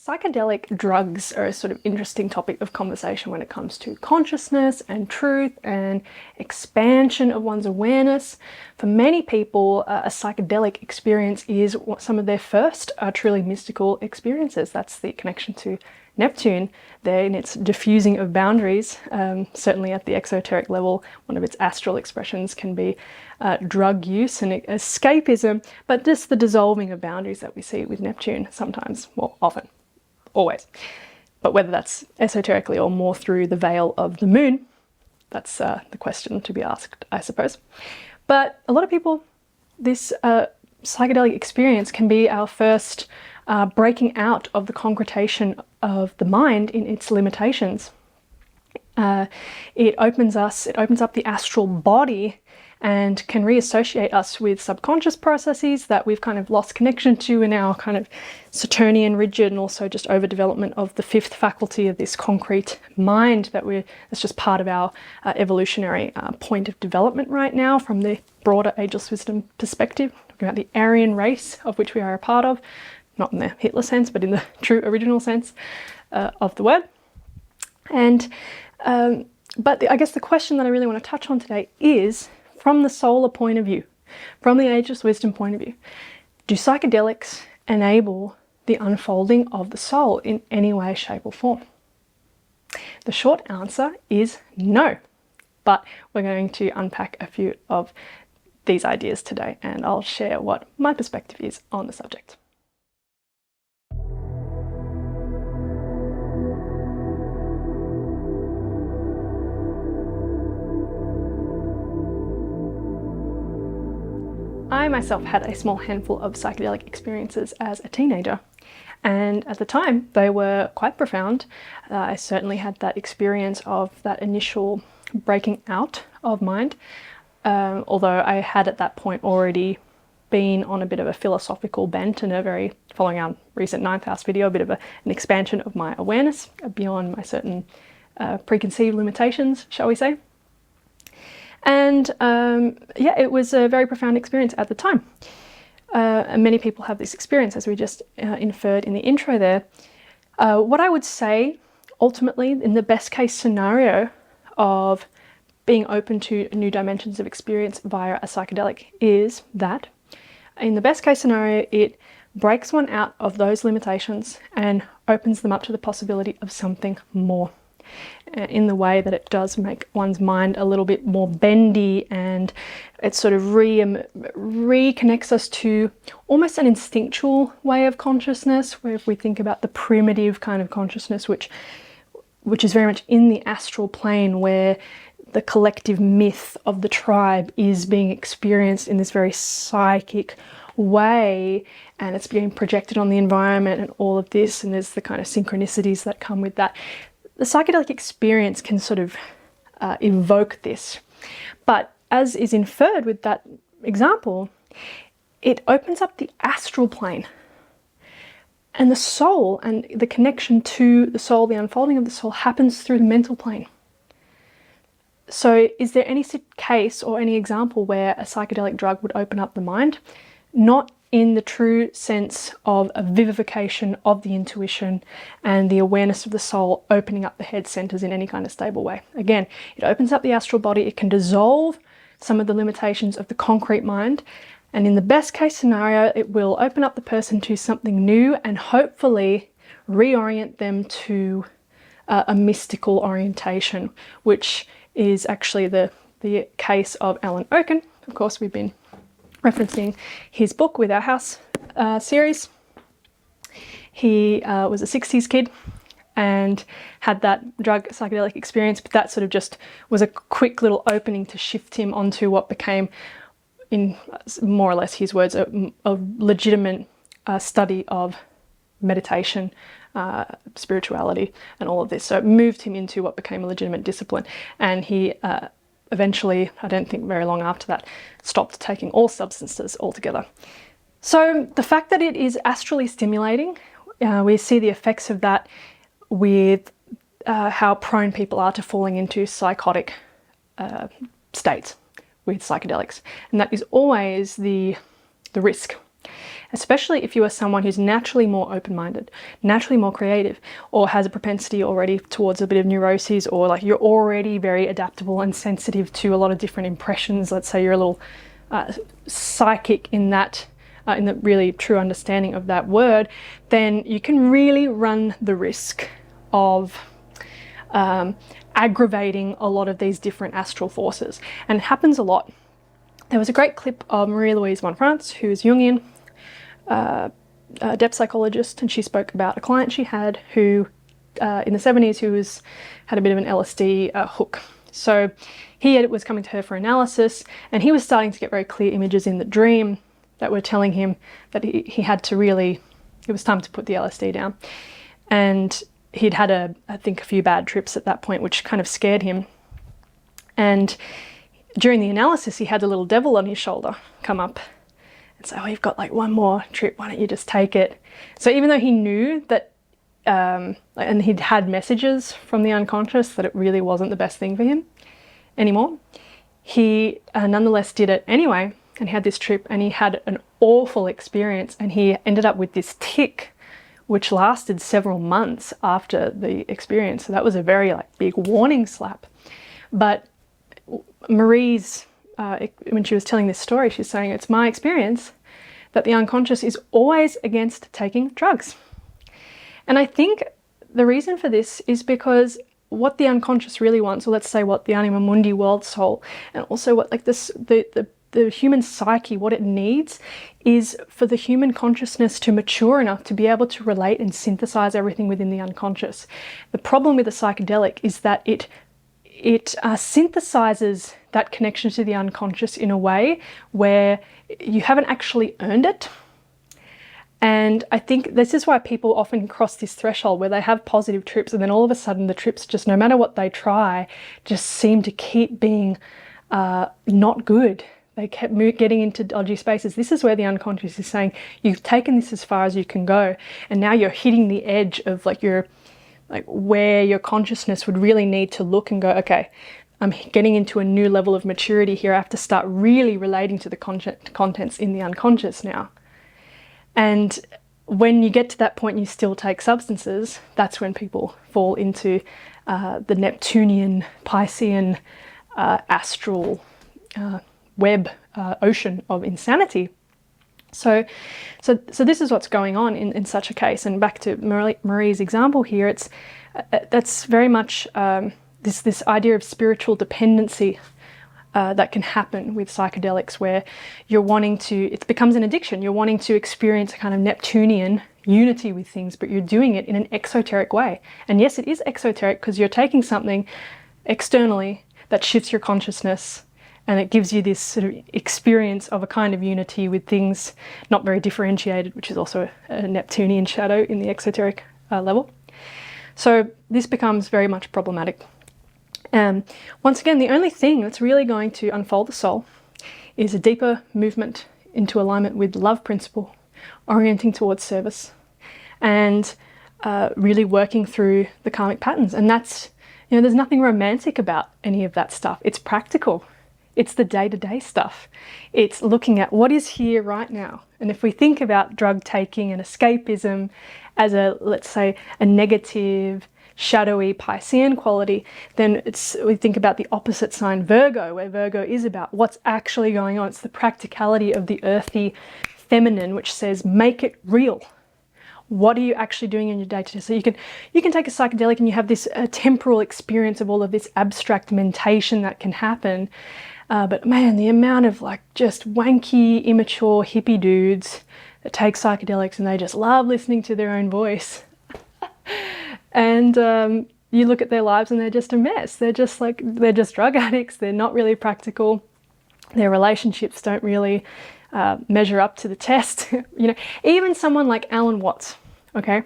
Psychedelic drugs are a sort of interesting topic of conversation when it comes to consciousness and truth and expansion of one's awareness. For many people, a psychedelic experience is some of their first truly mystical experiences. That's the connection to Neptune there in its diffusing of boundaries. Certainly at the exoteric level, one of its astral expressions can be drug use and escapism, but just the dissolving of boundaries that we see with Neptune sometimes, well, often. Always. But whether that's esoterically or more through the veil of the moon, that's the question to be asked, I suppose. But a lot of people, this psychedelic experience can be our first breaking out of the concretation of the mind in its limitations. It opens up the astral body and can reassociate us with subconscious processes that we've kind of lost connection to in our kind of Saturnian rigid and also just overdevelopment of the fifth faculty of this concrete mind that's just part of our evolutionary point of development right now from the broader ageless wisdom perspective, talking about the Aryan race of which we are a part of, not in the Hitler sense, but in the true original sense of the word. And but I guess the question that I really want to touch on today is, from the solar point of view, from the ageless wisdom point of view, do psychedelics enable the unfolding of the soul in any way, shape or form? The short answer is no, but we're going to unpack a few of these ideas today and I'll share what my perspective is on the subject. I myself had a small handful of psychedelic experiences as a teenager, and at the time they were quite profound. I certainly had that experience of that initial breaking out of mind, although I had at that point already been on a bit of a philosophical bent and following our recent ninth house video, a bit of an expansion of my awareness beyond my certain preconceived limitations, shall we say. And yeah, it was a very profound experience at the time. And many people have this experience, as we just inferred in the intro there. What I would say, ultimately, in the best case scenario of being open to new dimensions of experience via a psychedelic, is that in the best case scenario, it breaks one out of those limitations and opens them up to the possibility of something more, in the way that it does make one's mind a little bit more bendy, and it sort of reconnects us to almost an instinctual way of consciousness, where if we think about the primitive kind of consciousness, which is very much in the astral plane, where the collective myth of the tribe is being experienced in this very psychic way, and it's being projected on the environment and all of this, and there's the kind of synchronicities that come with that. The psychedelic experience can sort of evoke this, but as is inferred with that example, it opens up the astral plane, and the soul and the connection to the soul, the unfolding of the soul, happens through the mental plane. So is there any case or any example where a psychedelic drug would open up the mind? Not in the true sense of a vivification of the intuition and the awareness of the soul opening up the head centers in any kind of stable way. Again, it opens up the astral body, it can dissolve some of the limitations of the concrete mind, and in the best case scenario, it will open up the person to something new and hopefully reorient them to a mystical orientation, which is actually the case of Alan Oken. Of course, we've been referencing his book with our house series. He was a 60s kid and had that drug psychedelic experience, but that sort of just was a quick little opening to shift him onto what became, in more or less his words, a legitimate study of meditation, spirituality and all of this. So it moved him into what became a legitimate discipline, and he eventually, I don't think very long after that, stopped taking all substances altogether. So the fact that it is astrally stimulating, we see the effects of that with how prone people are to falling into psychotic states with psychedelics. And that is always the risk especially if you are someone who's naturally more open-minded, naturally more creative, or has a propensity already towards a bit of neuroses, or like you're already very adaptable and sensitive to a lot of different impressions. Let's say you're a little psychic in that, in the really true understanding of that word, then you can really run the risk of aggravating a lot of these different astral forces. And it happens a lot. There was a great clip of Marie-Louise Monfrance, who is Jungian, a depth psychologist, and she spoke about a client she had who, in the 70s, who had a bit of an LSD hook. So he was coming to her for analysis, and he was starting to get very clear images in the dream that were telling him that he had to really, it was time to put the LSD down. And he'd had I think a few bad trips at that point, which kind of scared him. And during the analysis, he had a little devil on his shoulder come up and say, oh, you've got like one more trip, why don't you just take it? So even though he knew that, and he'd had messages from the unconscious that it really wasn't the best thing for him anymore, he nonetheless did it anyway, and he had this trip, and he had an awful experience, and he ended up with this tic which lasted several months after the experience. So that was a very big warning slap. But Marie's, when she was telling this story, she's saying, it's my experience that the unconscious is always against taking drugs. And I think the reason for this is because what the unconscious really wants, or let's say what the anima mundi, world soul, and also what the human psyche, what it needs is for the human consciousness to mature enough to be able to relate and synthesize everything within the unconscious. The problem with a psychedelic is that it synthesizes that connection to the unconscious in a way where you haven't actually earned it. And I think this is why people often cross this threshold where they have positive trips, and then all of a sudden the trips, just no matter what they try, just seem to keep being not good. They kept getting into dodgy spaces. This is where the unconscious is saying, you've taken this as far as you can go, and now you're hitting the edge of where your consciousness would really need to look and go, okay, I'm getting into a new level of maturity here. I have to start really relating to the contents in the unconscious now. And when you get to that point and you still take substances, that's when people fall into the Neptunian, Piscean, astral web ocean of insanity. So this is what's going on in such a case. And back to Marie's example here, that's very much this idea of spiritual dependency that can happen with psychedelics, where you're wanting to, it becomes an addiction. You're wanting to experience a kind of Neptunian unity with things, but you're doing it in an exoteric way. And yes, it is exoteric because you're taking something externally that shifts your consciousness, and it gives you this sort of experience of a kind of unity with things not very differentiated, which is also a Neptunian shadow in the exoteric level. So this becomes very much problematic. Once again, the only thing that's really going to unfold the soul is a deeper movement into alignment with the love principle, orienting towards service, and really working through the karmic patterns. And that's, there's nothing romantic about any of that stuff. It's practical. It's the day-to-day stuff. It's looking at what is here right now. And if we think about drug taking and escapism as let's say, a negative, shadowy Piscean quality, then we think about the opposite sign, Virgo, where Virgo is about what's actually going on. It's the practicality of the earthy feminine, which says, make it real. What are you actually doing in your day-to-day? So you can take a psychedelic and you have this temporal experience of all of this abstract mentation that can happen. But man, the amount of just wanky, immature hippie dudes that take psychedelics and they just love listening to their own voice. And you look at their lives and they're just a mess. They're just drug addicts. They're not really practical. Their relationships don't really measure up to the test. Even someone like Alan Watts, okay?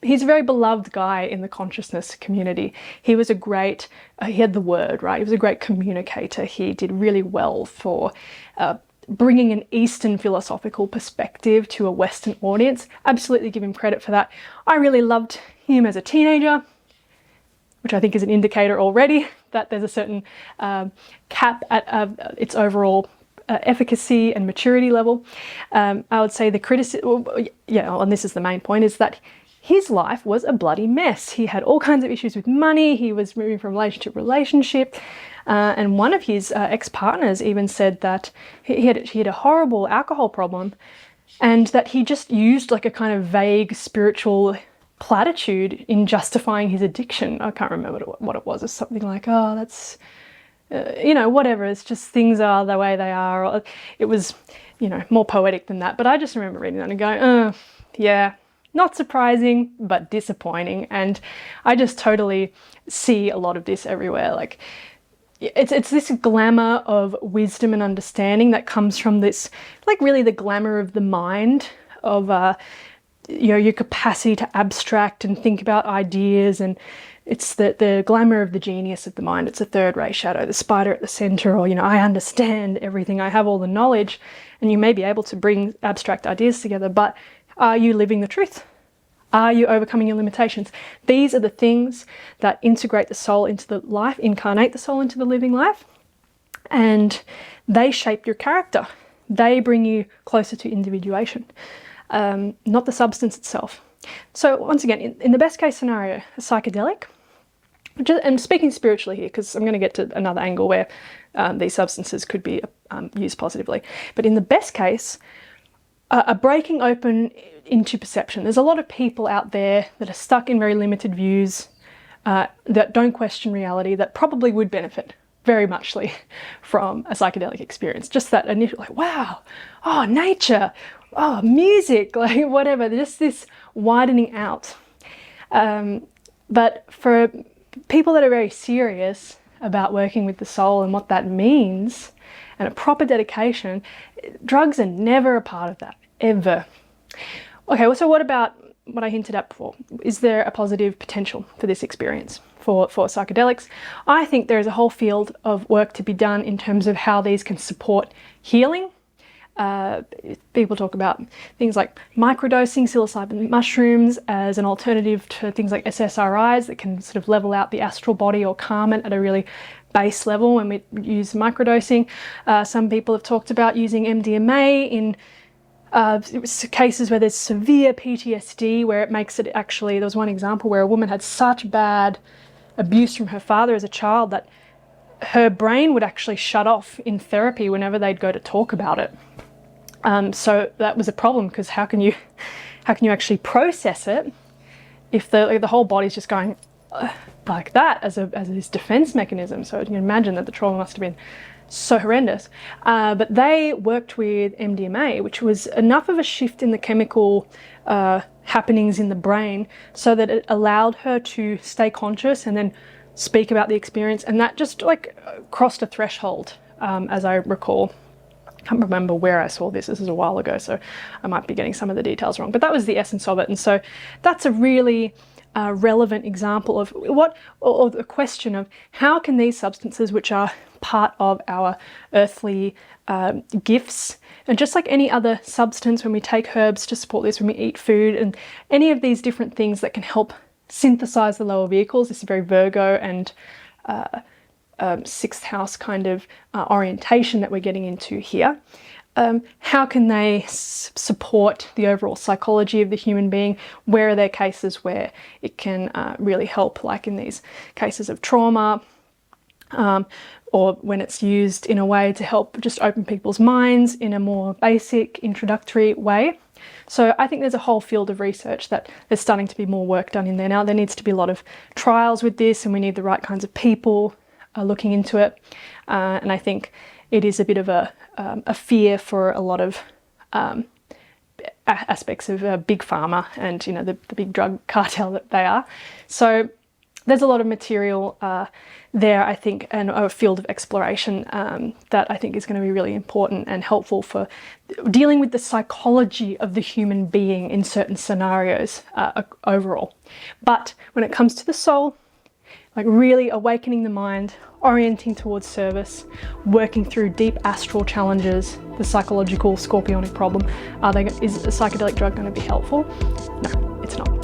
He's a very beloved guy in the consciousness community. He was he had the word, right? He was a great communicator. He did really well for bringing an Eastern philosophical perspective to a Western audience. Absolutely give him credit for that. I really loved him as a teenager, which I think is an indicator already that there's a certain cap at its overall efficacy and maturity level. I would say the criticism, and this is the main point, is that his life was a bloody mess. He had all kinds of issues with money. He was moving from relationship to relationship. And one of his ex-partners even said that he had a horrible alcohol problem, and that he just used like a kind of vague spiritual platitude in justifying his addiction. I can't remember what it was. It's something like, oh, that's, whatever. It's just things are the way they are. Or it was, more poetic than that. But I just remember reading that and going, oh, yeah, not surprising, but disappointing. And I just totally see a lot of this everywhere. Like, it's this glamour of wisdom and understanding that comes from this, like really the glamour of the mind, of your capacity to abstract and think about ideas, and it's the glamour of the genius of the mind. It's a third ray shadow, the spider at the center, or I understand everything, I have all the knowledge, and you may be able to bring abstract ideas together, but are you living the truth? Are you overcoming your limitations? These are the things that integrate the soul into the life, incarnate the soul into the living life, and they shape your character. They bring you closer to individuation, not the substance itself. So once again, in the best case scenario, a psychedelic, and speaking spiritually here, because I'm going to get to another angle where these substances could be used positively, but in the best case, a breaking open into perception. There's a lot of people out there that are stuck in very limited views, that don't question reality, that probably would benefit very muchly from a psychedelic experience. Just that initial, like, wow, oh, nature, oh, music, like whatever, just this widening out. But for people that are very serious about working with the soul and what that means, and a proper dedication, drugs are never a part of that, ever. Okay, well, so what about what I hinted at before? Is there a positive potential for this experience, for psychedelics? I think there is a whole field of work to be done in terms of how these can support healing. People talk about things like microdosing psilocybin mushrooms as an alternative to things like SSRIs that can sort of level out the astral body or calm it at a really base level when we use microdosing. Some people have talked about using MDMA in cases where there's severe PTSD, where it makes it actually, there was one example where a woman had such bad abuse from her father as a child that her brain would actually shut off in therapy whenever they'd go to talk about it. So that was a problem, because how can you actually process it if the whole body's just going like that as this defense mechanism? So you can imagine that the trauma must have been so horrendous. But they worked with MDMA, which was enough of a shift in the chemical happenings in the brain so that it allowed her to stay conscious and then speak about the experience, and that just like crossed a threshold, as I recall. I can't remember where I saw this. This is a while ago, so I might be getting some of the details wrong, but that was the essence of it. And so that's a really relevant example of or the question of how can these substances, which are part of our earthly gifts, and just like any other substance, when we take herbs to support this, when we eat food, and any of these different things that can help synthesize the lower vehicles, this is very Virgo and sixth house kind of orientation that we're getting into here. How can they support the overall psychology of the human being? Where are there cases where it can really help, like in these cases of trauma, or when it's used in a way to help just open people's minds in a more basic introductory way? So I think there's a whole field of research that there's starting to be more work done in there now. There needs to be a lot of trials with this, and we need the right kinds of people looking into it. And I think it is a bit of a fear for a lot of aspects of big pharma and the big drug cartel that they are. So there's a lot of material there, I think, and a field of exploration that I think is going to be really important and helpful for dealing with the psychology of the human being in certain scenarios overall. But when it comes to the soul, like really awakening the mind, orienting towards service, working through deep astral challenges, the psychological scorpionic problem, is a psychedelic drug going to be helpful? No, it's not.